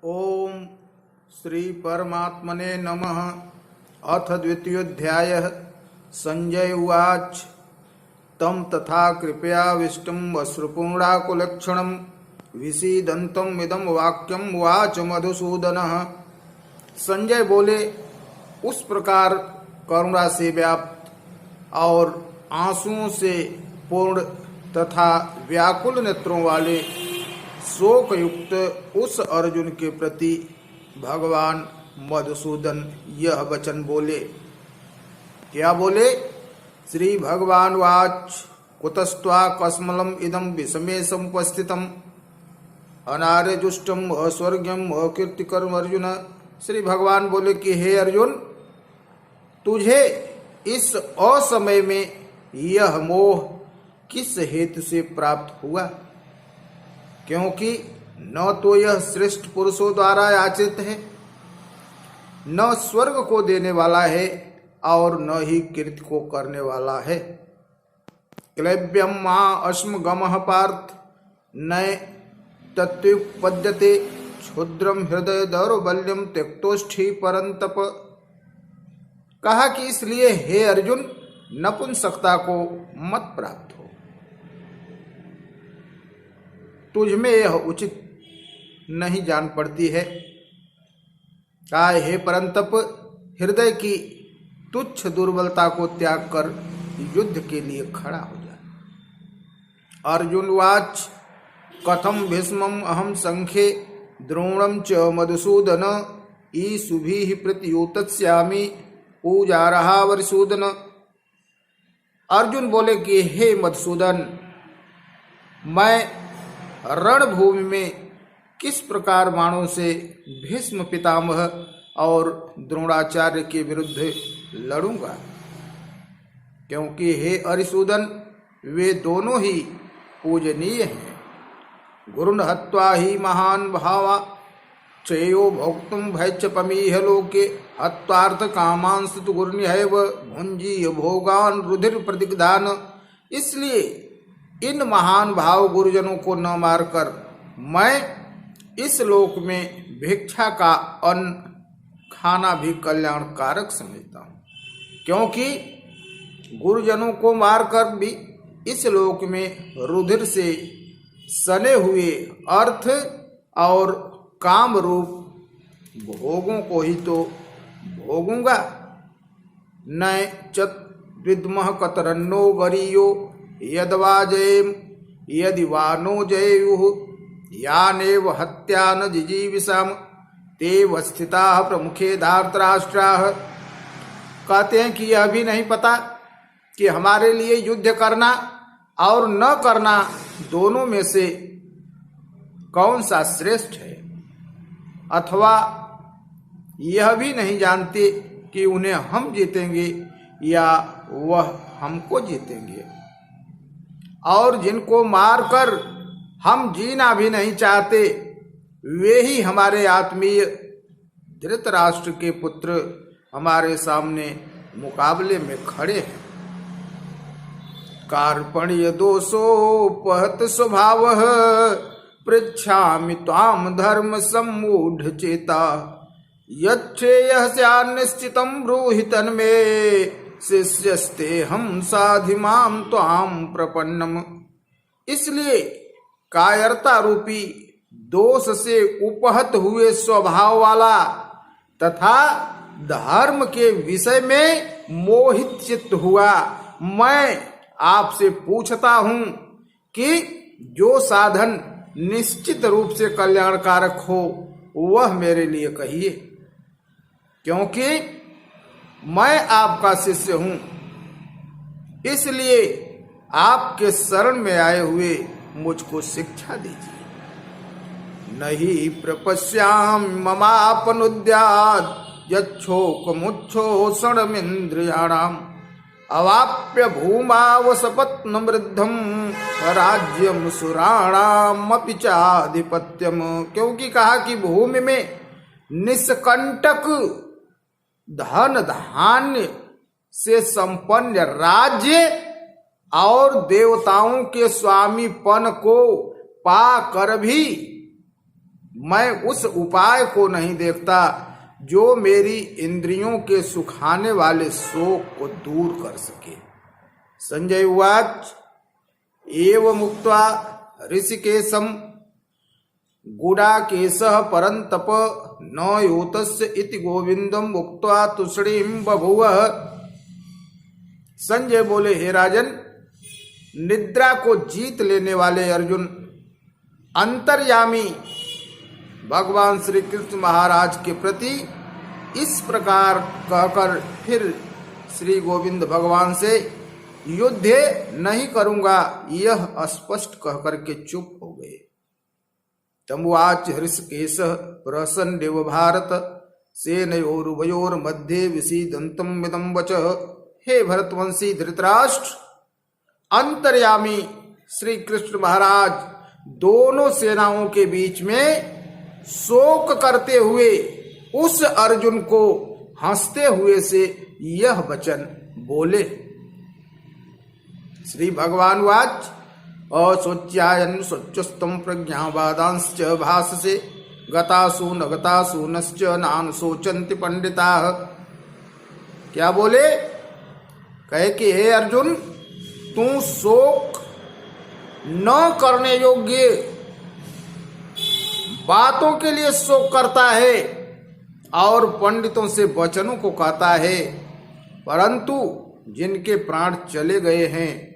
ओम श्री परमात्मने नमः। अथ द्वितीयोऽध्यायः। संजय उवाच तं तथा कृपयाविष्टं अश्रुपूर्णाकुलक्षणं विषीदन्तम् इदं वाक्यम् उवाच मधुसूदनः। संजय बोले, उस प्रकार करुणा से व्याप्त और आंसुओं से पूर्ण तथा व्याकुल नेत्रों वाले शोक युक्त उस अर्जुन के प्रति भगवान मधुसूदन यह वचन बोले। क्या बोले? श्री भगवान वाच कुतस्त्वा कस्मलम इदम विषमे समुपस्थितम अनार्यजुष्टम अस्वर्ग्यम अकीर्तिकरम अर्जुन। श्री भगवान बोले कि हे अर्जुन, तुझे इस असमय में यह मोह किस हेतु से प्राप्त हुआ? क्योंकि न तो यह श्रेष्ठ पुरुषों द्वारा याचित है, न स्वर्ग को देने वाला है और न ही कीर्ति को करने वाला है। क्लैब्यम मां अश्म गमः पार्थ नय तत्त्वोपद्यते क्षुद्रम हृदय दौर्बल्यम त्यक्तोष्ठी परंतप। कहा कि इसलिए हे अर्जुन, नपुंसकता को मत प्राप्त हो, तुझमें यह उचित नहीं जान पड़ती है। कहा हे परंतप, हृदय की तुच्छ दुर्बलता को त्याग कर युद्ध के लिए खड़ा हो जा। अर्जुन वाच कथम भीष्मम अहम संख्ये द्रोणम च मधुसूदन ईशुभिः प्रतियोत्स्यामि पूजारहा वरिसूदन। अर्जुन बोले कि हे मधुसूदन, मैं रणभूमि में किस प्रकार बाणों से भीष्म पितामह और द्रोणाचार्य के विरुद्ध लड़ूंगा, क्योंकि हे अरिसूदन, वे दोनों ही पूजनीय हैं। गुरुन् हत्वा ही महान भावा श्रेयो भोक्तुम भैक्षपमीह लोके हत्वार्थ कामांस तु गुरुन्यैव भुंजीय भोगान रुधिर प्रतिग्धान। इसलिए इन महान भाव गुरुजनों को न मारकर मैं इस लोक में भिक्षा का अन्न खाना भी कल्याणकारक समझता हूँ, क्योंकि गुरुजनों को मारकर भी इस लोक में रुधिर से सने हुए अर्थ और काम रूप भोगों को ही तो भोगूंगा। न चद्विद्मः कतरन्नो गरीयो यदवा जयेम यदि वा नो जयेयुः यानेव हत्या न जिजीविषाम ते वस्थिताः प्रमुखे धार्तराष्ट्राः। कहते हैं कि यह भी नहीं पता कि हमारे लिए युद्ध करना और न करना दोनों में से कौन सा श्रेष्ठ है, अथवा यह भी नहीं जानते कि उन्हें हम जीतेंगे या वह हमको जीतेंगे। और जिनको मारकर हम जीना भी नहीं चाहते, वे ही हमारे आत्मीय धृतराष्ट्र के पुत्र हमारे सामने मुकाबले में खड़े हैं। कार्पण्य दोषोपहत स्वभावः पृच्छामि त्वां धर्म सम्मूढ़ चेता यच्छ्रेयः स्यात् निश्चितं ब्रूहि तन्मे शिष्यस्ते हम साधि माम त्वाम प्रपन्नम। इसलिए कायरता रूपी दोष से उपहत हुए स्वभाव वाला तथा धर्म के विषय में मोहित चित्त हुआ मैं आपसे पूछता हूं कि जो साधन निश्चित रूप से कल्याणकारक हो वह मेरे लिए कहिए, क्योंकि मैं आपका शिष्य हूं। इसलिए आपके शरण में आए हुए मुझको शिक्षा दीजिए। नहीं प्रपश्याम ममापनुद्यात् यच्छोकमुच्छोषणमिन्द्रियाणाम् अवाप्य भूमावसपत्न वृद्धम राज्यम सुराणामपि चाधिपत्यम। क्योंकि कहा कि भूमि में निष्कंटक धन धान्य से संपन्न राज्य और देवताओं के स्वामीपन को पाकर भी मैं उस उपाय को नहीं देखता जो मेरी इंद्रियों के सुखाने वाले शोक को दूर कर सके। संजय उवाच एवं उक्त्वा ऋषिकेशम गुडाकेशः परन्तप न योतस्य इति गोविंदम उक्त्वा तुष्णीं बभूवः। संजय बोले, हे राजन, निद्रा को जीत लेने वाले अर्जुन अंतर्यामी भगवान श्री कृष्ण महाराज के प्रति इस प्रकार कहकर फिर श्री गोविंद भगवान से युद्ध नहीं करूंगा यह स्पष्ट कहकर के चुप हो गए। तमुवाच हृषकेश प्रसन्न देव भारत सेनयोरुभयोर मध्ये विसीदंतम मिदं वच। हे भरतवंशी धृतराष्ट्र, अंतर्यामी श्री कृष्ण महाराज दोनों सेनाओं के बीच में शोक करते हुए उस अर्जुन को हंसते हुए से यह वचन बोले। श्री भगवान वाच अशोच्यायन स्वच्छस्तम प्रज्ञावादांश्च भाससे गतासु न गतासु नश्च नान शोचन्ति पंडिताः। क्या बोले? कहे कि हे अर्जुन, तू शोक न करने योग्य बातों के लिए शोक करता है और पंडितों से वचनों को कहता है, परंतु जिनके प्राण चले गए हैं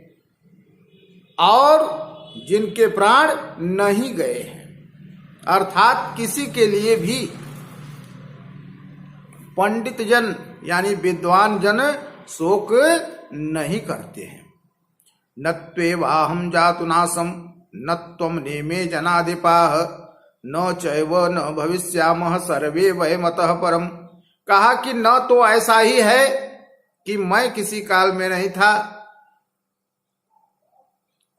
और जिनके प्राण नहीं गए हैं, अर्थात किसी के लिए भी पंडित जन यानी विद्वान जन शोक नहीं करते हैं। न त्वेवाहं जातु नासं न त्वं नेमे जनाधिपाः न चैव न भविष्यामः सर्वे वयमतः परम। कहा कि न तो ऐसा ही है कि मैं किसी काल में नहीं था,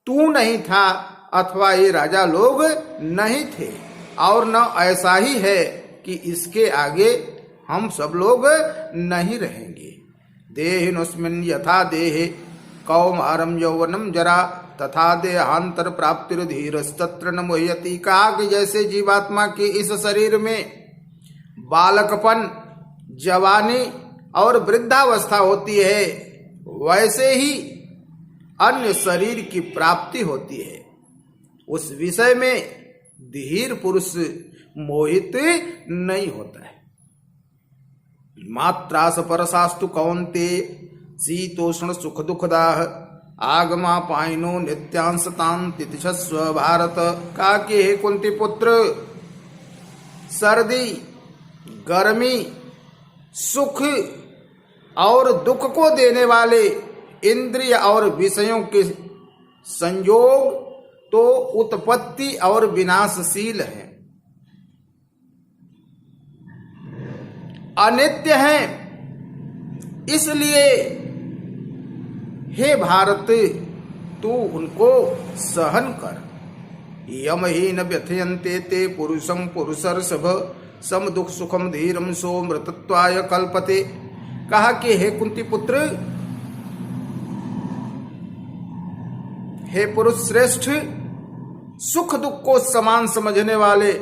तू नहीं था, अथवा ये राजा लोग नहीं थे, और न ऐसा ही है कि इसके आगे हम सब लोग नहीं रहेंगे। देहिनोऽस्मिन् यथा देहे कौमारं यौवनम जरा तथा देहांतर प्राप्तिर्धीरस्तत्र न मुह्यति। कहा कि जैसे जीवात्मा के इस शरीर में बालकपन, जवानी और वृद्धावस्था होती है, वैसे ही अन्य शरीर की प्राप्ति होती है। उस विषय में धीर पुरुष मोहित नहीं होता है। मात्रास परसास्तु कौन्ते शीतोष्ण सुख दुखदाह आगमा पाइनो नित्यांशतां तितिक्षस्व भारत। कहा कि हे कुंती पुत्र, सर्दी, गर्मी, सुख और दुख को देने वाले इंद्रिय और विषयों के संयोग तो उत्पत्ति और विनाशशील है, अनित्य हैं। इसलिए हे भारत, तू उनको सहन कर। यमहीन व्यथयन्ते ते पुरुषं पुरुषर्षभ सम दुख सुखम धीरम सो मृतत्वाय कल्पते। कहा कि हे कुंती पुत्र, हे पुरुष श्रेष्ठ, सुख दुख को समान समझने वाले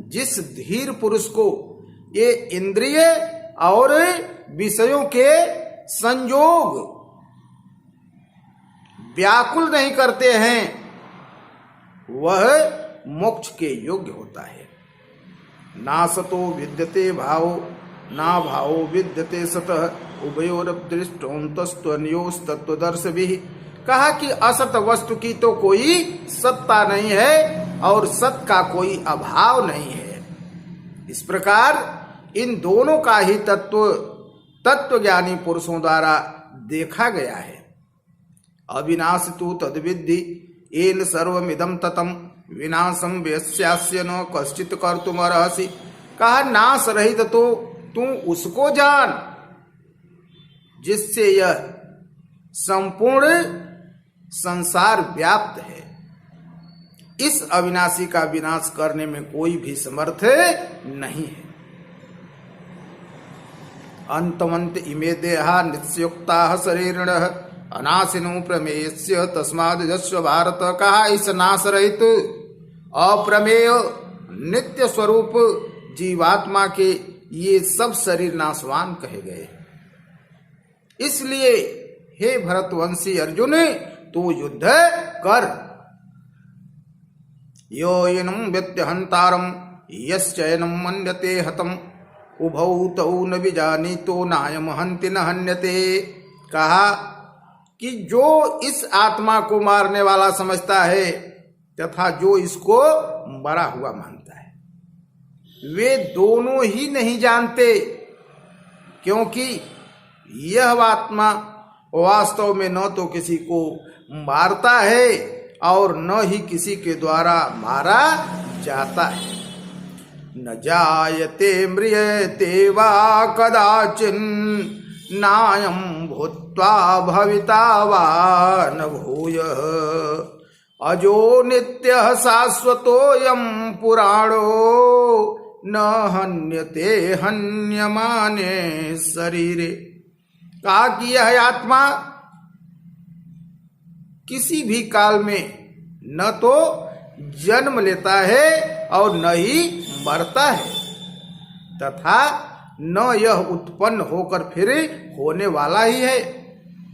जिस धीर पुरुष को ये इंद्रिय और विषयों के संयोग व्याकुल नहीं करते हैं, वह मोक्ष के योग्य होता है। ना सतो विद्यते भावो ना भावो विद्यते सतः उभयोरदृष्टोन्तस्त्वन्योस्तत्वदर्शिभिः। कहा कि असत वस्तु की तो कोई सत्ता नहीं है और सत का कोई अभाव नहीं है। इस प्रकार इन दोनों का ही तत्वज्ञानी पुरुषों द्वारा देखा गया है। अविनाश तु तद्विद्धि येन सर्वमिदं ततम् विनाशं व्यस्यास्य न कश्चित् कर्तुमर्हसि। कहा नाश रहित तो तू उसको जान जिससे यह संपूर्ण संसार व्याप्त है। इस अविनाशी का विनाश करने में कोई भी समर्थ नहीं है। अंतमंत इमे देहा नित्युक्ता शरीरिणः अनाशिनो प्रमेयस्य तस्माद् यस्य भारत। कहा इस नाश रहित अप्रमेय नित्य स्वरूप जीवात्मा के ये सब शरीर नाशवान कहे गए। इसलिए हे भरतवंशी अर्जुन, तू युद्ध कर। यो एनं व्यत्य हंतारम यश्चैनं मन्यते हतम उभौ तौ न विजानीतो नायम हन्ति न हन्यते। कहा कि जो इस आत्मा को मारने वाला समझता है तथा जो इसको मरा हुआ मानता है, वे दोनों ही नहीं जानते, क्योंकि यह आत्मा वास्तव में न तो किसी को मारता है और न ही किसी के द्वारा मारा जाता है। न जायते म्रियते वा कदाचिन नायं भूत्वा भविता वा न भूयः अजो नित्यः शाश्वतोऽयं पुराणो न हन्यते हन्यमाने शरीरे। कहा कि यह आत्मा किसी भी काल में न तो जन्म लेता है और न ही मरता है, तथा न यह उत्पन्न होकर फिर होने वाला ही है,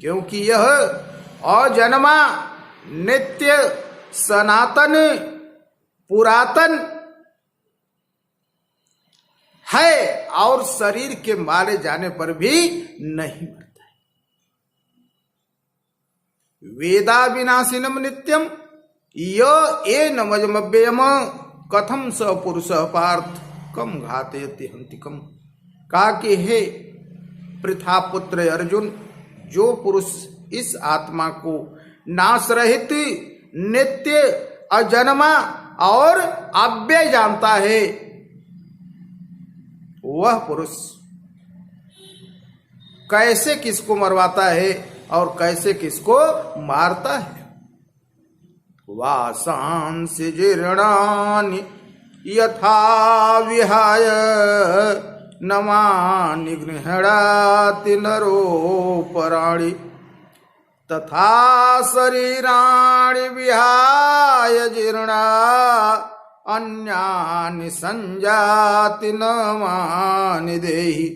क्योंकि यह अजन्मा नित्य सनातन पुरातन है और शरीर के मारे जाने पर भी नहीं मरता है। वेदा विनाशिनम नित्यम य एनमजमव्ययम कथम स पुरुष पार्थ कम घातयति हंतिकम। कहा कि हे पृथापुत्र अर्जुन, जो पुरुष इस आत्मा को नाश रहित नित्य अजन्मा और अव्यय जानता है, वह पुरुष कैसे किसको मरवाता है और कैसे किसको मारता है। वासांसि जीर्णानि यथा विहाय नमानि गृह्णाति नरोपराणि तथा शरीराणि विहाय जीर्णा अन्यानि संजाति नमानि देहि।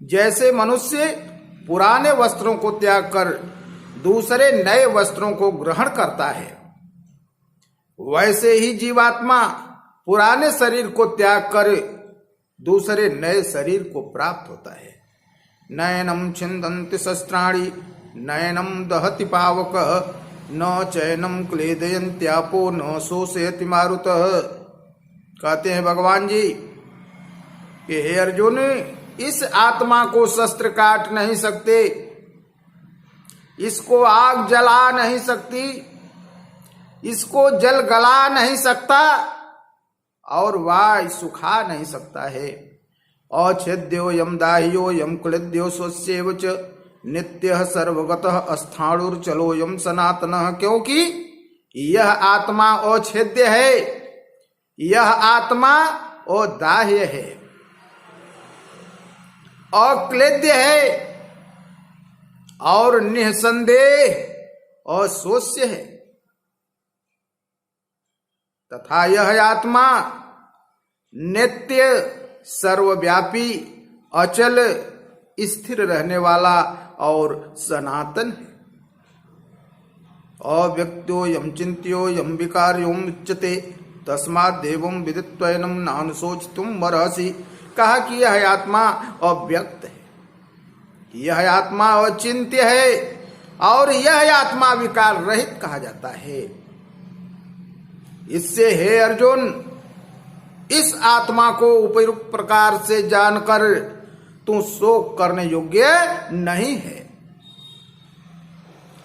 जैसे मनुष्य पुराने वस्त्रों को त्याग कर दूसरे नए वस्त्रों को ग्रहण करता है, वैसे ही जीवात्मा पुराने शरीर को त्याग कर दूसरे नए शरीर को प्राप्त होता है। नयनम छिन्दन्ति शस्त्राणि नयनम दहति पावकः न चैनम क्लेदयन्त्यापो न शोषयति मारुतः। कहते हैं भगवान जी कि हे अर्जुन, इस आत्मा को शस्त्र काट नहीं सकते, इसको आग जला नहीं सकती, इसको जल गला नहीं सकता और वायु सुखा नहीं सकता है। अछेद्यो यम दाह्यो यम क्लेद्यो स्वस्यैव च नित्यः सर्वगतः अस्थाणुर्चलो यम सनातनः। क्योंकि यह आत्मा अछेद्य है, यह आत्मा अदाह्य है, अक्लेद्य है और निःसंदेह अशोष्य है, तथा यह आत्मा नित्य सर्वव्यापी अचल स्थिर रहने वाला और सनातन है। अव्यक्तो यम चिंत्यो यम विकार्योम उच्यते तस्मात् देवं विदित्वैनं नानुशोचितुं मर्हसि। कहा कि यह आत्मा अव्यक्त है, यह आत्मा अचिंत्य है और यह आत्मा विकार रहित कहा जाता है। इससे हे अर्जुन, इस आत्मा को उपयुक्त प्रकार से जानकर तू शोक करने योग्य नहीं है,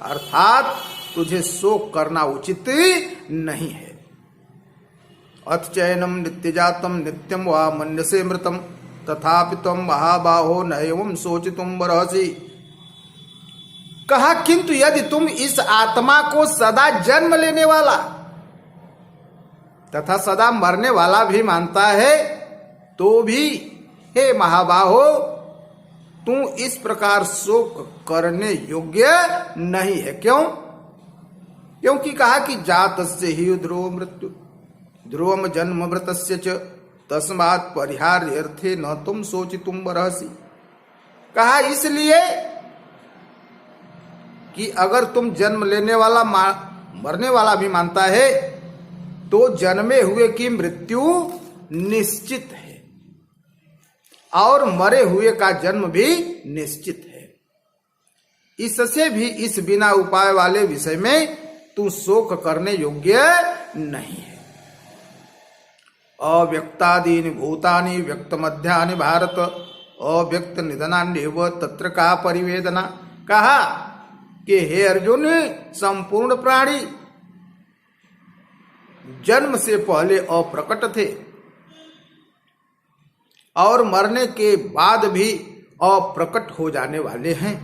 अर्थात तुझे शोक करना उचित नहीं है। अथ चैनम नित्यजातम नित्यम वा मन्यसे मृतम तथापि त्वं महाबाहो नैवं शोचितुं अर्हसि। कहा किंतु यदि तुम इस आत्मा को सदा जन्म लेने वाला तथा सदा मरने वाला भी मानता है, तो भी हे महाबाहो, तू इस प्रकार शोक करने योग्य नहीं है। क्यों? क्योंकि कहा कि जातस्य हि ध्रुवो मृत्यु ध्रुवम जन्म मृतस्य च तस्मात् परिहार्यर्थे न तुम सोचितुम बरहसि। कहा इसलिए कि अगर तुम जन्म लेने वाला मरने वाला भी मानता है तो जन्मे हुए की मृत्यु निश्चित है और मरे हुए का जन्म भी निश्चित है। इससे भी इस बिना उपाय वाले विषय में तू शोक करने योग्य नहीं है। अव्यक्तादीनि भूतानि व्यक्त मध्यानि भारत अव्यक्त निधनान्येव तत्र का परिवेदना। कहा कि हे अर्जुन, संपूर्ण प्राणी जन्म से पहले अप्रकट थे और मरने के बाद भी अप्रकट हो जाने वाले हैं,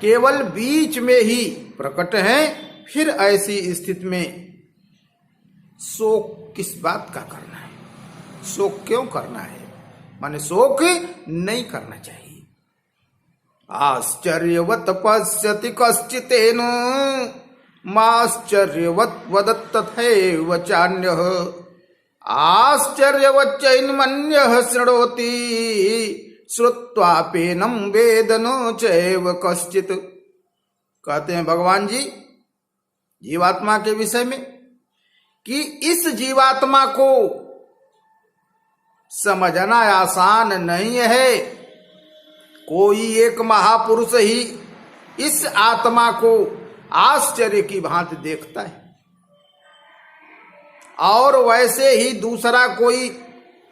केवल बीच में ही प्रकट हैं। फिर ऐसी स्थिति में शोक किस बात का करना है? शोक क्यों करना है? माने शोक नहीं करना चाहिए। आश्चर्यवत पश्यति कश्चितेन माश्चर्यवत वदत् तथैव चान्यः आश्चर्यवच्चैन्मन्यः शृणोति श्रुत्वापेनं वेद न चैव कश्चित्। कहते हैं भगवान जी जीवात्मा के विषय में कि इस जीवात्मा को समझना आसान नहीं है। कोई एक महापुरुष ही इस आत्मा को आश्चर्य की भांति देखता है और वैसे ही दूसरा कोई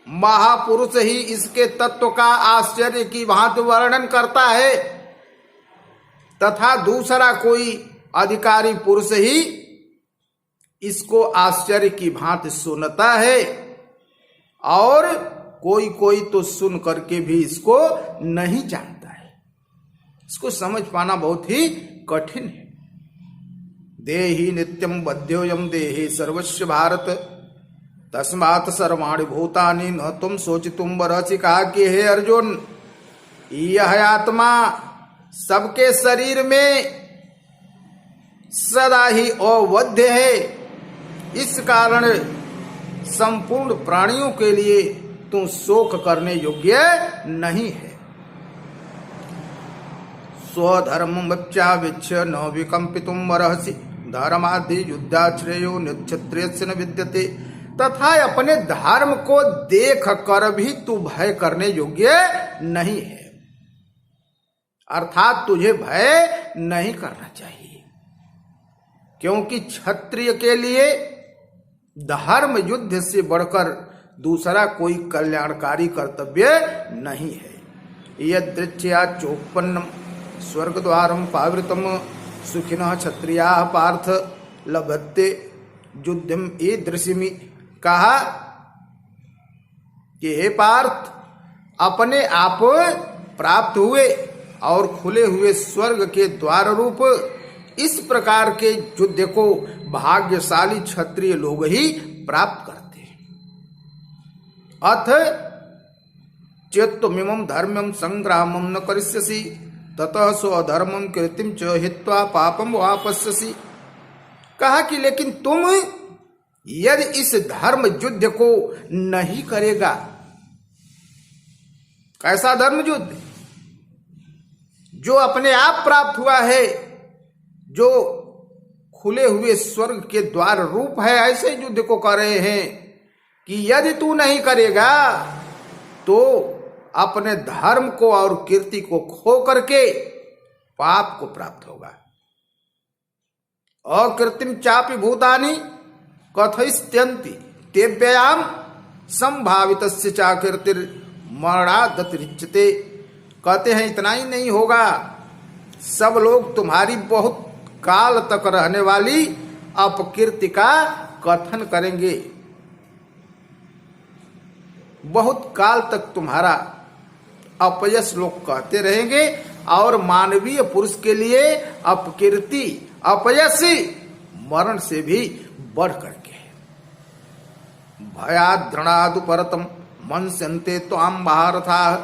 महापुरुष ही इसके तत्व का आश्चर्य की भांति वर्णन करता है तथा दूसरा कोई अधिकारी पुरुष ही इसको आश्चर्य की भांति सुनता है और कोई कोई तो सुन करके भी इसको नहीं जानता है। इसको समझ पाना बहुत ही कठिन है। देहि नित्यं बध्योऽयं देहे सर्वस्य भारत तस्मात् सर्वाणि भूतानि न तुम सोचितुम बरहसि। कहा कि हे अर्जुन, यह आत्मा सबके शरीर में सदा ही अवध्य है, इस कारण संपूर्ण प्राणियों के लिए तू शोक करने योग्य नहीं है। स्वधर्ममप्याविच्छ न विकम्पितुम अर्हसि धर्मादि युद्धाश्रेयो निक्षत्रियस्य न विद्यते। तथा अपने धर्म को देख कर भी तू भय करने योग्य नहीं है, अर्थात तुझे भय नहीं करना चाहिए, क्योंकि क्षत्रिय के लिए धर्म युद्ध से बढ़कर दूसरा कोई कल्याणकारी कर्तव्य नहीं है। यदृच्छया चोपन्नम स्वर्ग द्वारम पावृतम सुखिनः क्षत्रियाः पार्थ लभते युद्धम ईदृशिमि। कहा कि हे पार्थ, अपने आप प्राप्त हुए और खुले हुए स्वर्ग के द्वार रूप इस प्रकार के युद्ध को भाग्यशाली क्षत्रिय लोग ही प्राप्त करते हैं। अथ चेत्त्वमिमं धर्म्यं संग्रामं न करिष्यसि ततः स्वधर्मं कीर्तिं च हित्वा पापं वापस्यसि। कहा कि लेकिन तुम यदि इस धर्म युद्ध को नहीं करेगा, कैसा धर्म युद्ध? जो अपने आप प्राप्त हुआ है, जो खुले हुए स्वर्ग के द्वार रूप है, ऐसे युद्ध को कर रहे हैं कि यदि तू नहीं करेगा तो अपने धर्म को और कीर्ति को खो करके पाप को प्राप्त होगा। अकृत्रिम चापि भूतानि कथयिष्यन्ति तेभ्याम संभावितस्य चा कीर्तिर मरणादतिरिच्यते। कहते हैं इतना ही नहीं होगा, सब लोग तुम्हारी बहुत काल तक रहने वाली अपकीर्ति का कथन करेंगे, बहुत काल तक तुम्हारा अपयश लोग कहते रहेंगे और मानवीय पुरुष के लिए अपकीर्ति अपयश मरण से भी बढ़ करके है। भयाद्रणादु परतम मनस्यन्ते त्वां महारथाः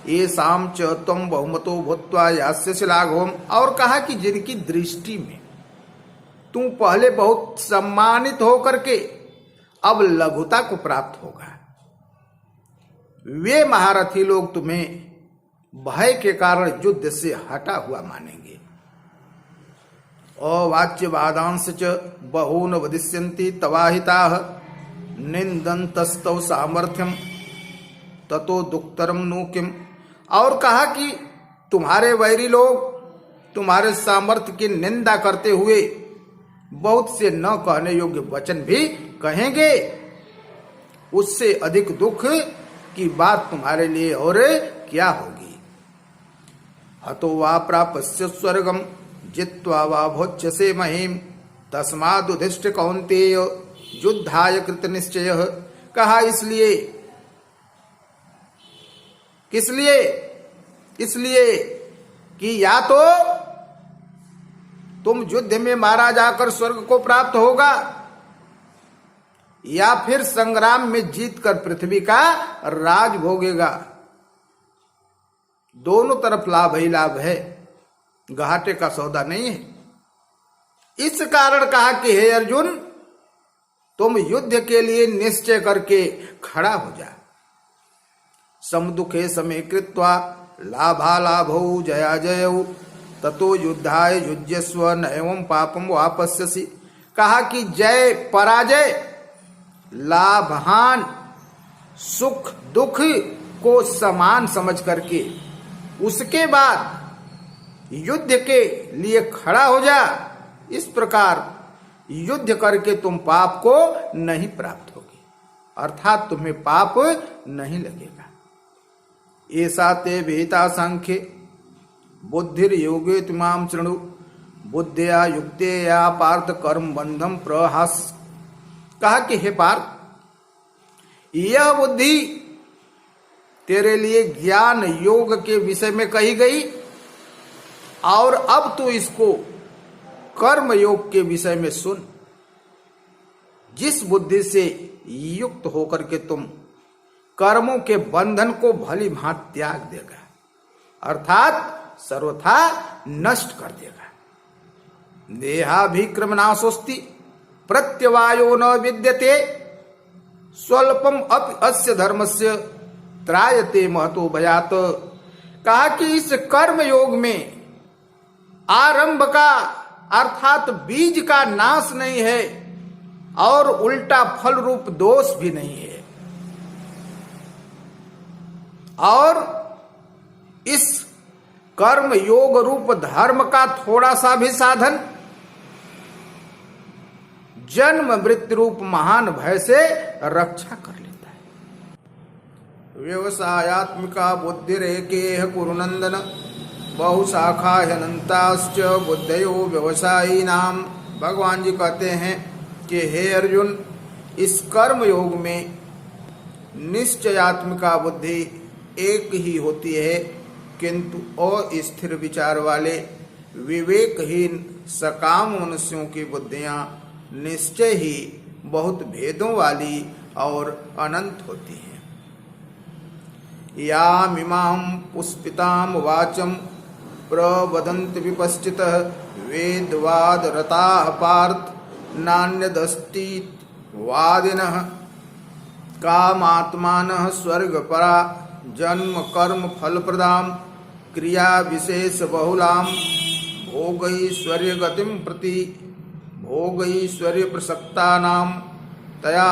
येषां च त्वं बहुमतो भूत्वा यास्यसि लाघवम्। और कहा कि जिनकी दृष्टि में तू पहले बहुत सम्मानित होकर के अब लघुता को प्राप्त होगा। वे महारथी लोग तुम्हें भय के कारण युद्ध से हटा हुआ मानेंगे। अवाच्यवादांश च बहून वदिष्यन्ति तवाहिताः निंदन्तस्तव सामर्थ्यम ततो दुक्तरम नु किम। और कहा कि तुम्हारे वैरी लोग तुम्हारे सामर्थ्य की निंदा करते हुए बहुत से न कहने योग्य वचन भी कहेंगे, उससे अधिक दुख की बात तुम्हारे लिए और क्या होगी। हतो वा प्रापस्य स्वर्गम जित्वा वा भोच्यसे महीम तस्मादुधिष्ठ कौन्तेय युद्धाय कृत निश्चय। कहा इसलिए किसलिए, इसलिए कि या तो तुम युद्ध में मारा जाकर स्वर्ग को प्राप्त होगा, या फिर संग्राम में जीतकर पृथ्वी का राज भोगेगा। दोनों तरफ लाभ ही लाभ है, घाटे का सौदा नहीं है। इस कारण कहा कि हे अर्जुन, तुम युद्ध के लिए निश्चय करके खड़ा हो जा। समदुखे समे कृत्वा लाभालाभौ जया जयौ ततो युद्धाय युज्यस्व नैवं पापम वापस्यसि। कहा कि जय पराजय, लाभहान सुख दुख को समान समझ करके उसके बाद युद्ध के लिए खड़ा हो जा। इस प्रकार युद्ध करके तुम पाप को नहीं प्राप्त होगी, अर्थात तुम्हें पाप नहीं लगेगा। ऐसा ते विहिता सांख्ये बुद्धिर योगे तुमाम शृणु बुद्धिया युक्ते या पार्थ कर्म बंधम प्रहास। कहा कि हे पार्थ, यह बुद्धि तेरे लिए ज्ञान योग के विषय में कही गई, और अब तू इसको कर्म योग के विषय में सुन। जिस बुद्धि से युक्त होकर के तुम कर्मों के बंधन को भली भांति त्याग देगा, अर्थात सर्वथा नष्ट कर देगा। देहाभिक्रम नाशोस्ति प्रत्यवायो न विद्यते स्वल्पम अपि अस्य धर्मस्य त्रायते महतो भयात। कहा कि इस कर्म योग में आरंभ का अर्थात बीज का नाश नहीं है, और उल्टा फल रूप दोष भी नहीं है। और इस कर्म योग रूप धर्म का थोड़ा सा भी साधन जन्म मृत्यु रूप महान भय से रक्षा कर लेता है। व्यवसायात्मिका बुद्धिरेकेह कुरुनंदन बहुशाखा अनंताश्च बुद्धयो व्यवसायी नाम। भगवान जी कहते हैं कि हे अर्जुन, इस कर्म योग में निश्चयात्मिका बुद्धि एक ही होती है, किंतु अस्थिर विचार वाले विवेकहीन सकाम मनुष्यों की बुद्धियां निश्चय ही बहुत भेदों वाली और अनंत होती हैं। यामिमां पुष्पितां वाचम प्रवदन्ति विपश्चितः वेदवाद रताः पार्थ नान्यदस्ति वादिनः कामात्मानः स्वर्गपरा जन्म कर्म फलप्रदां क्रिया विशेष बहुलां भोगैश्वर्य गतिं प्रति भोगैश्वर्य प्रसक्तानां तया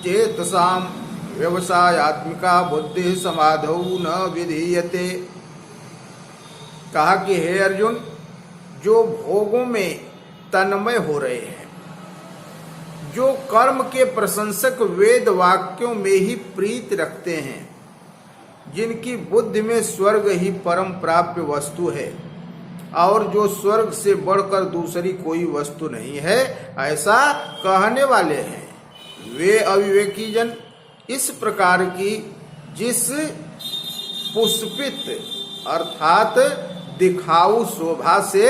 चेतसां व्यवसायात्मिका बुद्धि समाधौ न विधीयते। कहा कि हे अर्जुन, जो भोगों में तन्मय हो रहे हैं, जो कर्म के प्रशंसक वेद वाक्यों में ही प्रीति रखते हैं, जिनकी बुद्धि में स्वर्ग ही परम प्राप्य वस्तु है और जो स्वर्ग से बढ़कर दूसरी कोई वस्तु नहीं है, ऐसा कहने वाले हैं, वे अविवेकी जन इस प्रकार की जिस पुष्पित अर्थात दिखाऊ शोभा से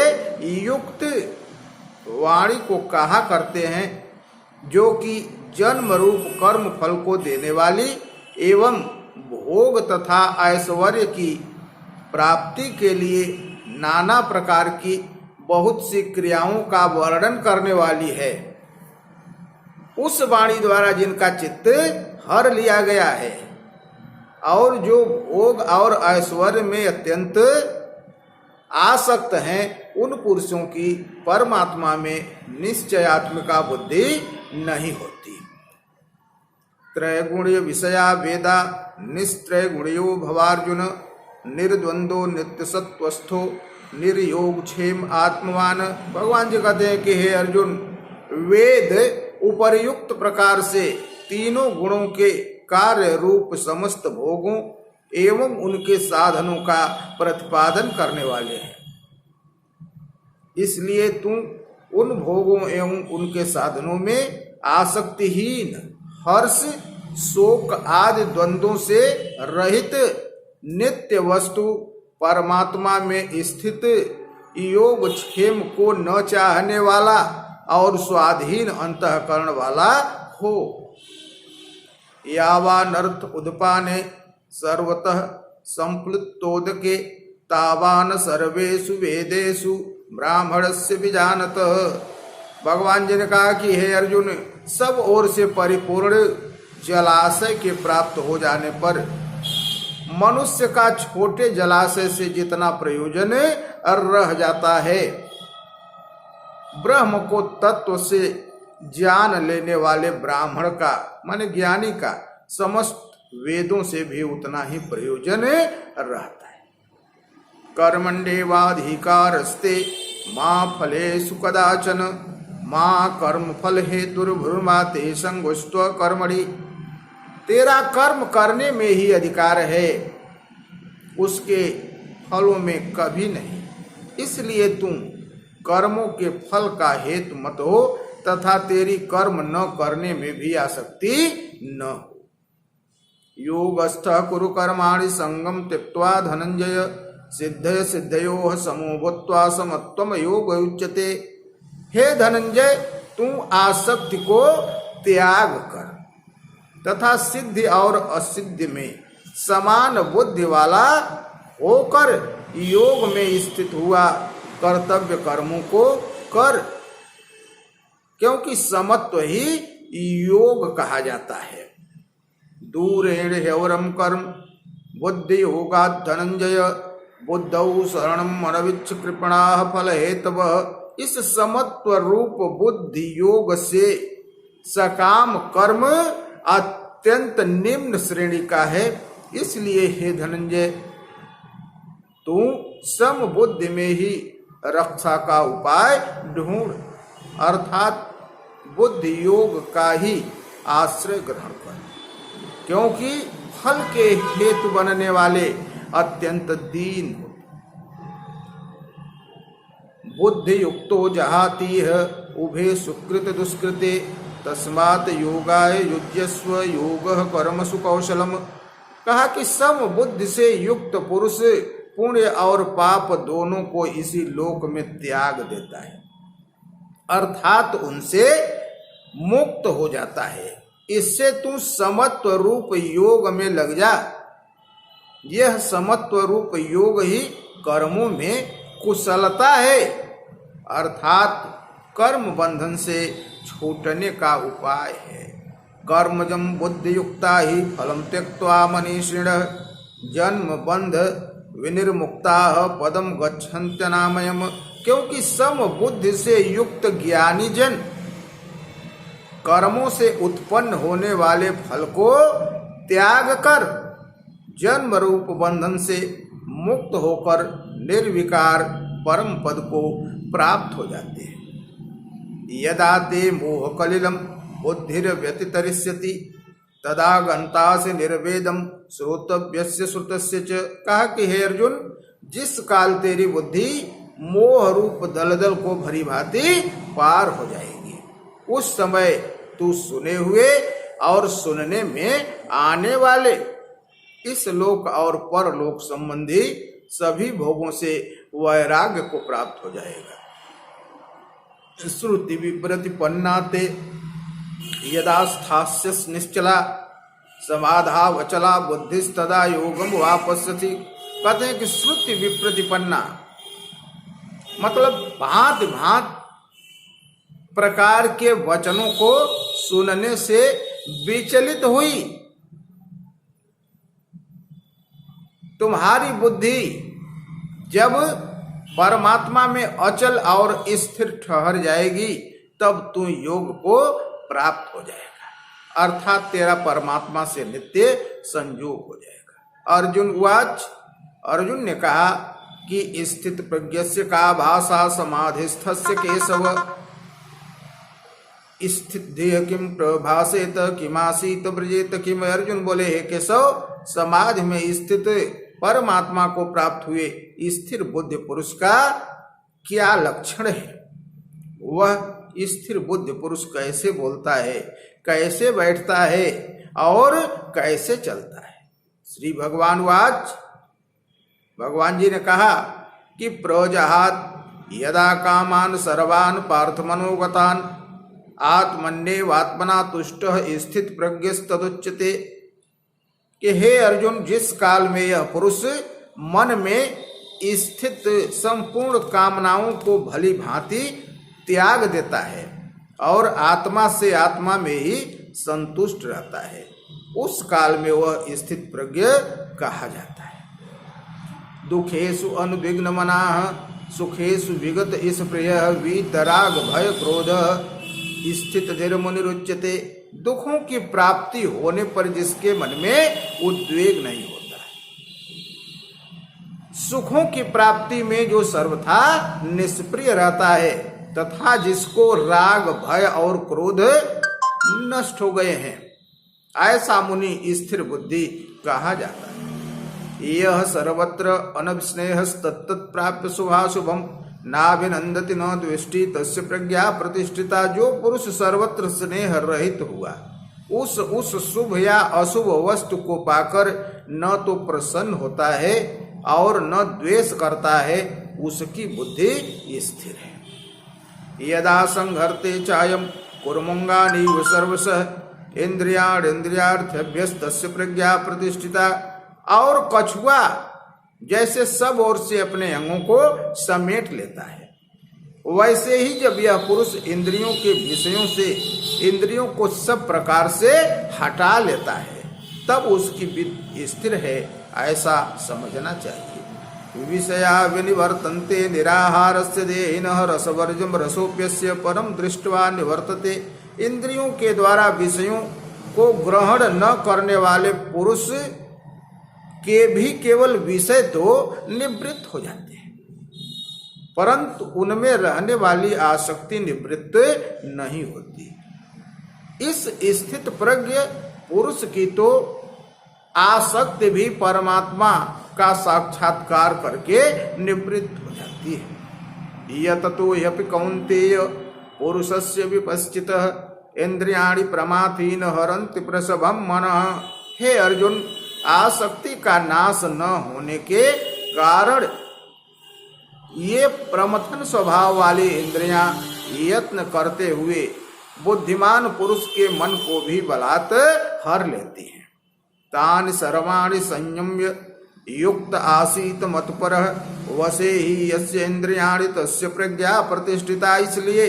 युक्त वाणी को कहा करते हैं, जो कि जन्म रूप कर्म फल को देने वाली एवं भोग तथा ऐश्वर्य की प्राप्ति के लिए नाना प्रकार की बहुत सी क्रियाओं का वर्णन करने वाली है। उस वाणी द्वारा जिनका चित्त हर लिया गया है और जो भोग और ऐश्वर्य में अत्यंत आसक्त हैं, उन पुरुषों की परमात्मा में निश्चयात्मिका बुद्धि नहीं होती। त्रैगुण्य विषया वेदा निस्त्रैगुण्यो भवार्जुन निर्द्वंदो नित्य सत्वस्थो निर्योग क्षेम आत्मवान। भगवान जी कहते हैं कि हे अर्जुन, वेद उपर्युक्त प्रकार से तीनों गुणों के कार्य रूप समस्त भोगों एवं उनके साधनों का प्रतिपादन करने वाले हैं। इसलिए तुम उन भोगों एवं उनके साधनों में आसक्तिहीन, हर्ष शोक आदि द्वंद्वों से रहित, नित्य वस्तु परमात्मा में स्थित, योग क्षेम को न चाहने वाला और स्वाधीन अंतःकरण वाला हो। यावानर्थ उद्पाने सर्वतः संप्लुतोदके तावान सर्वेषु वेदेषु ब्राह्मणस्य विजानतः। भगवान जी ने कहा कि हे अर्जुन, सब ओर से परिपूर्ण जलाशय के प्राप्त हो जाने पर मनुष्य का छोटे जलाशय से जितना प्रयोजन रह जाता है, ब्रह्म को तत्व से जान लेने वाले ब्राह्मण का, माने ज्ञानी का, समस्त वेदों से भी उतना ही प्रयोजन रहता है। कर्मण्येवाधिकारस्ते मां फलेषु कदाचन मां कर्म फल हेतुर्भुर्मा ते संगुष्त्व कर्मणि। तेरा कर्म करने में ही अधिकार है, उसके फलों में कभी नहीं। इसलिए तुम कर्मों के फल का हेतु मत हो तथा तेरी कर्म न करने में भी आसक्ति न हो। योगस्थ कुरु कर्माणि संगम त्यक्त्वा धनंजय सिद्धय सिद्धयोः समो भूत्वा समत्वम योग उच्यते। हे धनंजय, तू आसक्ति को त्याग कर तथा सिद्धि और असिद्धि में समान बुद्धि वाला होकर योग में स्थित हुआ कर्तव्य कर्मों को कर, क्योंकि समत्व ही योग कहा जाता है। दूरेण ह्यवरम कर्म बुद्धि योगा धनंजय बुद्धौ शरणम अनविच्छ कृपणाः फल हेतवः। इस समत्व रूप बुद्धि योग से सकाम कर्म अत्यंत निम्न श्रेणी का है। इसलिए हे धनंजय, तू सम बुद्धि में ही रक्षा का उपाय ढूंढ, अर्थात बुद्धि योग का ही आश्रय ग्रहण कर, क्योंकि फल के हेतु बनने वाले अत्यंत दीन हो। बुद्धि युक्तो जहातीह उभे सुकृत दुष्कृते तस्मात् योगाय युज्यस्व योगः कर्मसु कौशलम। कहा कि सम बुद्धि से युक्त पुरुष पुण्य और पाप दोनों को इसी लोक में त्याग देता है, अर्थात उनसे मुक्त हो जाता है। इससे तू समत्व रूप योग में लग जा। यह समत्व रूप योग ही कर्मों में कुशलता है, अर्थात कर्म बंधन से छूटने का उपाय है। कर्मजम बुद्धि युक्ता ही फलम त्यक्त्वा मनीषिणः जन्म बंध विनिर्मुक्ताः पदम गच्छन्त्यनामयम्। क्योंकि सम बुद्धि से युक्त ज्ञानी जन कर्मों से उत्पन्न होने वाले फल को त्याग कर जन्म रूप बंधन से मुक्त होकर निर्विकार परम पद को प्राप्त हो जाते हैं। यदा ते मोह कलिलम बुद्धिर व्यतितरिष्यति तदा गंतासि निर्वेदम श्रोतव्यस्य श्रुतस्य च। कहा कि हे अर्जुन, जिस काल तेरी बुद्धि मोह रूप दलदल को भरी भांति पार हो जाएगी, उस समय तू सुने हुए और सुनने में आने वाले इस लोक और परलोक संबंधी सभी भोगों से वैराग्य को प्राप्त हो जाएगा। श्रुति विप्रतिपन्ना ते यदा स्थास्यस निश्चला समाधा वचला बुद्धिस्तदा योगम वापस्यति। कहते हैं कि श्रुति विप्रतिपन्ना मतलब भांत भांत प्रकार के वचनों को सुनने से विचलित हुई। तुम्हारी बुद्धि जब परमात्मा में अचल और स्थिर ठहर जाएगी तब तू योग को प्राप्त हो जाएगा, अर्थात तेरा परमात्मा से नित्य संयोग हो जाएगा। अर्जुन उवाच, अर्जुन ने कहा कि स्थित प्रज्ञस्य का भाषा समाधिस्थस्य केशव स्थित देह किम प्रभासेत किमासीत ब्रजेत किम। अर्जुन बोले, हे केशव, समाधि में स्थित परमात्मा को प्राप्त हुए स्थिर बुद्धि पुरुष का क्या लक्षण है? वह स्थिर बुद्धि पुरुष कैसे बोलता है, कैसे बैठता है और कैसे चलता है? श्री भगवान वाच, भगवान जी ने कहा कि प्रजहात यदा कामान सर्वान पार्थ मनोगतान आत्मन्येवात्मना तुष्टः स्थित प्रज्ञस्तदुच्यते। कि हे अर्जुन, जिस काल में यह पुरुष मन में स्थित संपूर्ण कामनाओं को भली भांति त्याग देता है और आत्मा से आत्मा में ही संतुष्ट रहता है, उस काल में वह स्थित प्रज्ञ कहा जाता है। दुखेषु अनुविघ्न मनाः सुखेषु विगत स्पृहः वीतराग भय क्रोध स्थित धीर मुनिरुच्यते। दुखों की प्राप्ति होने पर जिसके मन में उद्वेग नहीं होता है, सुखों की प्राप्ति में जो सर्वथा निष्प्रिय रहता है, तथा जिसको राग भय और क्रोध नष्ट हो गए हैं, ऐसा मुनि स्थिर बुद्धि कहा जाता है। यह सर्वत्र अनभिस्नेहस्तत्तत् प्राप्य शुभाशुभम नाभिनंदति न द्वेष्टि तस्य प्रज्ञा प्रतिष्ठिता। जो पुरुष सर्वत्र स्नेह रहित हुआ, उस शुभ या अशुभ वस्तु को पाकर न तो प्रसन्न होता है और न द्वेष करता है, उसकी बुद्धि स्थिर है। यदा संहर्ते चायम कुर्मुंगानीव सर्वशः इंद्रियार्थभ्यस्तस्य प्रज्ञा प्रतिष्ठिता। और कछुआ जैसे सब ओर से अपने अंगों को समेट लेता है, वैसे ही जब यह पुरुष इंद्रियों के विषयों से इंद्रियों को सब प्रकार से हटा लेता है, तब उसकी बुद्धि स्थिर है, ऐसा समझना चाहिए। विषया विनिवर्तन्ते निराहारस्य देहिनः रसवर्जम रसोप्यस्य परम दृष्ट्वा निवर्तते। इंद्रियों के द्वारा विषयों को ग्रहण न करने वाले पुरुष के भी केवल विषय तो निवृत्त हो जाते हैं, परंतु उनमें रहने वाली आसक्ति निवृत्त नहीं होती। इस स्थित प्रज्ञ पुरुष की तो आसक्ति भी परमात्मा का साक्षात्कार करके निवृत्त हो जाती है। यततो ह्यपि कौन्तेय पुरुषस्य विपश्चितः इंद्रियाणि प्रमाथीन हरन्ति प्रसभं मनः। हे अर्जुन, आसक्ति का नाश न होने के कारण ये प्रमथन स्वभाव वाली इंद्रियां यत्न करते हुए बुद्धिमान पुरुष के मन को भी बलात् हर लेती हैं। तानि सर्वाणि संयम्य युक्त आसीत मत्परः वशे ही यस्य इंद्रियाणि तस्य प्रज्ञा प्रतिष्ठिता। इसलिए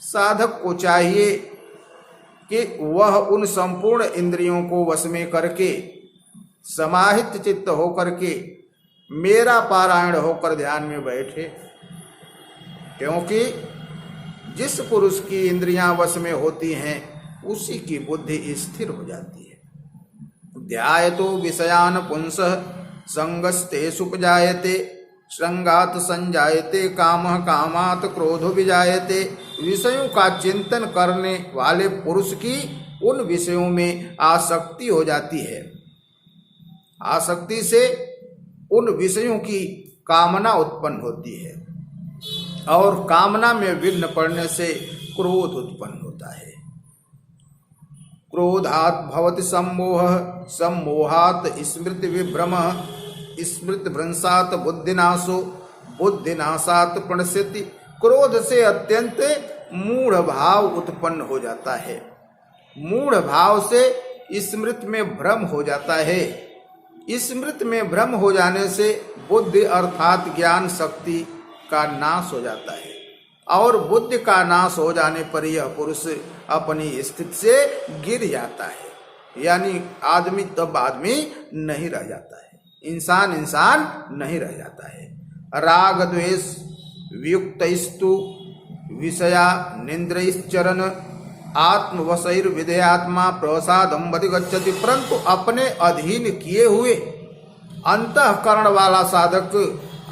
साधक को चाहिए कि वह उन संपूर्ण इंद्रियों को वश में करके समाहित चित्त होकर के मेरा पारायण होकर ध्यान में बैठे, क्योंकि जिस पुरुष की इंद्रियां वश में होती हैं उसी की बुद्धि स्थिर हो जाती है। ध्यायतो विषयान पुंसः संगस्तेषुपजायते श्रृंगात संजायते कामः कामात् क्रोधो विजायते। विषयों का चिंतन करने वाले पुरुष की उन विषयों में आसक्ति हो जाती है, आसक्ति से उन विषयों की कामना उत्पन्न होती है और कामना में विघ्न पड़ने से क्रोध उत्पन्न होता है। क्रोधात् भवति सम्मोहः सम्मोहात् स्मृति विभ्रमः स्मृति भ्रंशात् बुद्धिनाशो बुद्धिनाशात् प्रणश्यति। क्रोध से अत्यंत मूढ़ भाव उत्पन्न हो जाता है, मूढ़ भाव से स्मृति में भ्रम हो जाता है, स्मृति में भ्रम हो जाने से बुद्धि अर्थात ज्ञान शक्ति का नाश हो जाता है और बुद्धि का नाश हो जाने पर यह पुरुष अपनी स्थिति से गिर जाता है। यानी आदमी तब आदमी नहीं रह जाता है, इंसान इंसान नहीं रह जाता है। राग द्वेष वियुक्तस्तु विषया निंद्रैश्चरन् आत्मवशैर्विधेयात्मा प्रसादम अधिगच्छति। परंतु अपने अधीन किए हुए अंतःकरण वाला साधक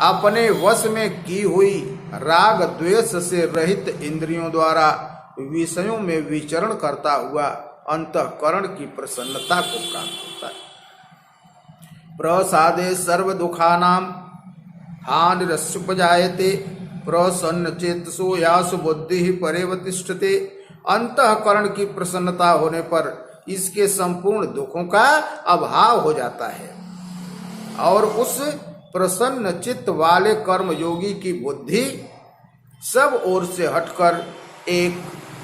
अपने वश में की हुई राग द्वेष से रहित इंद्रियों द्वारा विषयों में विचरण करता हुआ अंतःकरण की प्रसन्नता को प्राप्त होता है। प्रसादे सर्व दुखानां हानिरस्युपजायते प्रसन्न चेतसो यासु बुद्धि परेवतिष्ठते। अंतःकरण की प्रसन्नता होने पर इसके संपूर्ण दुखों का अभाव हो जाता है और उस प्रसन्न चित्त वाले कर्म योगी की बुद्धि सब ओर से हटकर एक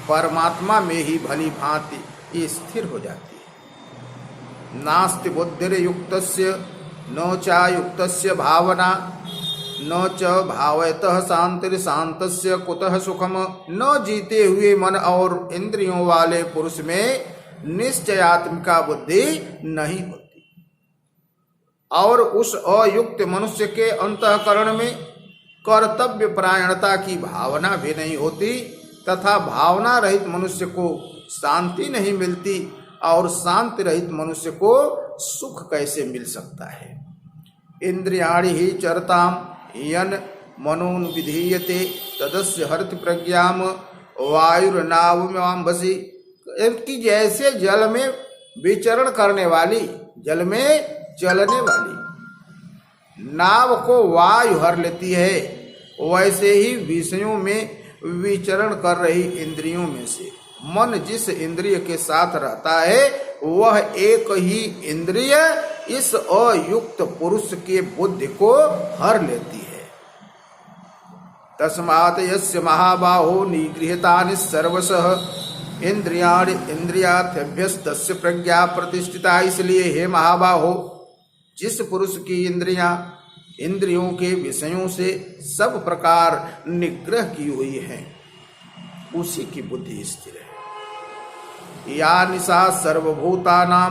परमात्मा में ही भली भांति स्थिर हो जाती है। नास्ति बुद्धिर्युक्तस्य न चायुक्तस्य भावना न च भावयतः शांतिर्शांतस्य कुतः सुखम। न जीते हुए मन और इंद्रियों वाले पुरुष में निश्चयात्मिका बुद्धि नहीं होती और उस अयुक्त मनुष्य के अंतःकरण में कर्तव्य परायणता की भावना भी नहीं होती तथा भावना रहित मनुष्य को शांति नहीं मिलती और शांति रहित मनुष्य को सुख कैसे मिल सकता है। इंद्रियाणि ही चरताम यन मनोन विधीयते तदस्य हरति प्रज्ञाम वायुर्नावम्भसी। कि जैसे जल में विचरण करने वाली, जल में चलने वाली नाव को वायु हर लेती है, वैसे ही विषयों में विचरण कर रही इंद्रियों में से मन जिस इंद्रिय के साथ रहता है वह एक ही इंद्रिय इस अयुक्त पुरुष के बुद्धि को हर लेती है। तस्मात् यस्य महाबाहो निगृहीतानि सर्वशः इंद्रियाणि इंद्रियार्थभ्यस्तस्य प्रज्ञा प्रतिष्ठिता। इसलिए हे महाबाहो, जिस पुरुष की इंद्रियां इंद्रियों के विषयों से सब प्रकार निग्रह की हुई है उसी की बुद्धि स्थिर है। या निशा सर्वभूतानां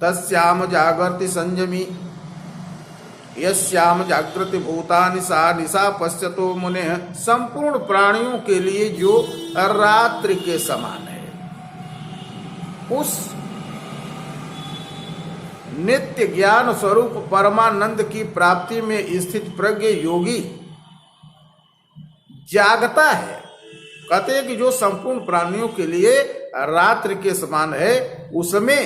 तस्याम जागर्ति संयमी यस्याम जागृति भूतानि सा निशा पश्यतो मुनेः। संपूर्ण प्राणियों के लिए जो रात्रि के समान है उस नित्य ज्ञान स्वरूप परमानंद की प्राप्ति में स्थित प्रज्ञ योगी जागता है। कहते हैं कि जो संपूर्ण प्राणियों के लिए रात्रि के समान है उसमें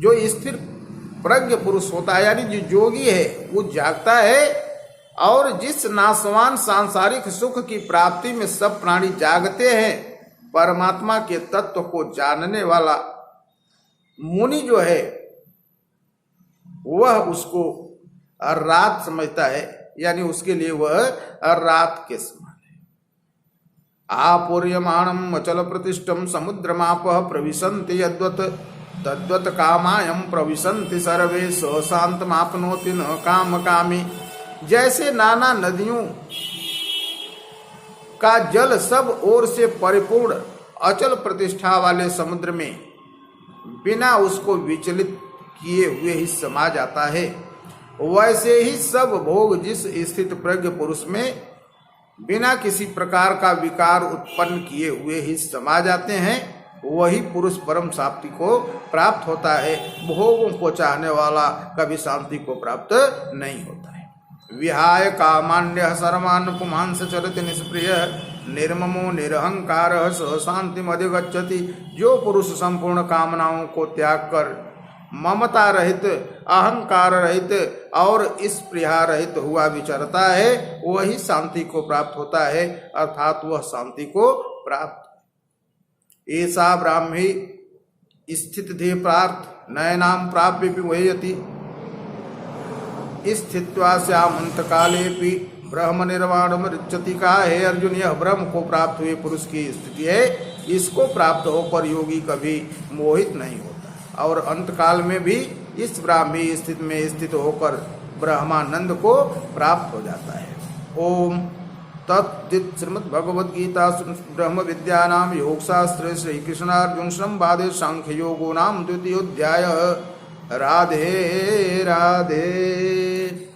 जो स्थिर प्रज्ञ पुरुष होता है यानी जो योगी है वो जागता है। और जिस नाशवान सांसारिक सुख की प्राप्ति में सब प्राणी जागते हैं, परमात्मा के तत्व को जानने वाला मुनि जो है वह उसको रात समझता है, यानी उसके लिए वह रात के समान है। आपूर्यमाणम अचल प्रतिष्ठम समुद्रमापः प्रविशन्ति यद्वत् तद्वत् कामायम प्रविशन्ति सर्वे स शान्तमाप्नोति न काम कामी। जैसे नाना नदियों का जल सब ओर से परिपूर्ण अचल प्रतिष्ठा वाले समुद्र में बिना उसको विचलित किए हुए ही समा जाता है, वैसे ही सब भोग जिस स्थित प्रज्ञ पुरुष में बिना किसी प्रकार का विकार उत्पन्न किए हुए ही समा जाते हैं, वही पुरुष परम शांति को प्राप्त होता है। भोगों को चाहने वाला कभी शांति को प्राप्त नहीं होता है। विहाय कामान्य सर्वान् पुमांस चरति निष्प्रिय निर्ममो निरहंकार स शांतिम अधिगच्छति। जो पुरुष संपूर्ण कामनाओं को त्याग कर ममता रहित, अहंकार रहित और इस प्रिया रहित हुआ विचरता है वही शांति को प्राप्त होता है, अर्थात वह शांति को प्राप्त। ऐसा ब्राह्मी स्थित ध्येय प्रार्थ नयनाम प्राप्य वहयति स्थित्वा श्यामंत कालेपि ब्रह्म निर्वाणम रिच्यति। का है अर्जुन, यह ब्रह्म को प्राप्त हुए पुरुष की स्थिति है, इसको प्राप्त होकर योगी कभी मोहित नहीं होता और अंत काल में भी इस ब्राह्मी स्थिति में स्थित होकर ब्रह्मानंद को प्राप्त हो जाता है। ओम तत्दित श्रीमद्भगवद गीता ब्रह्म विद्यानाम योग शास्त्र श्री कृष्णार्जुन संवादे सांख्य योगो नाम द्वितीयोध्याय। राधे राधे।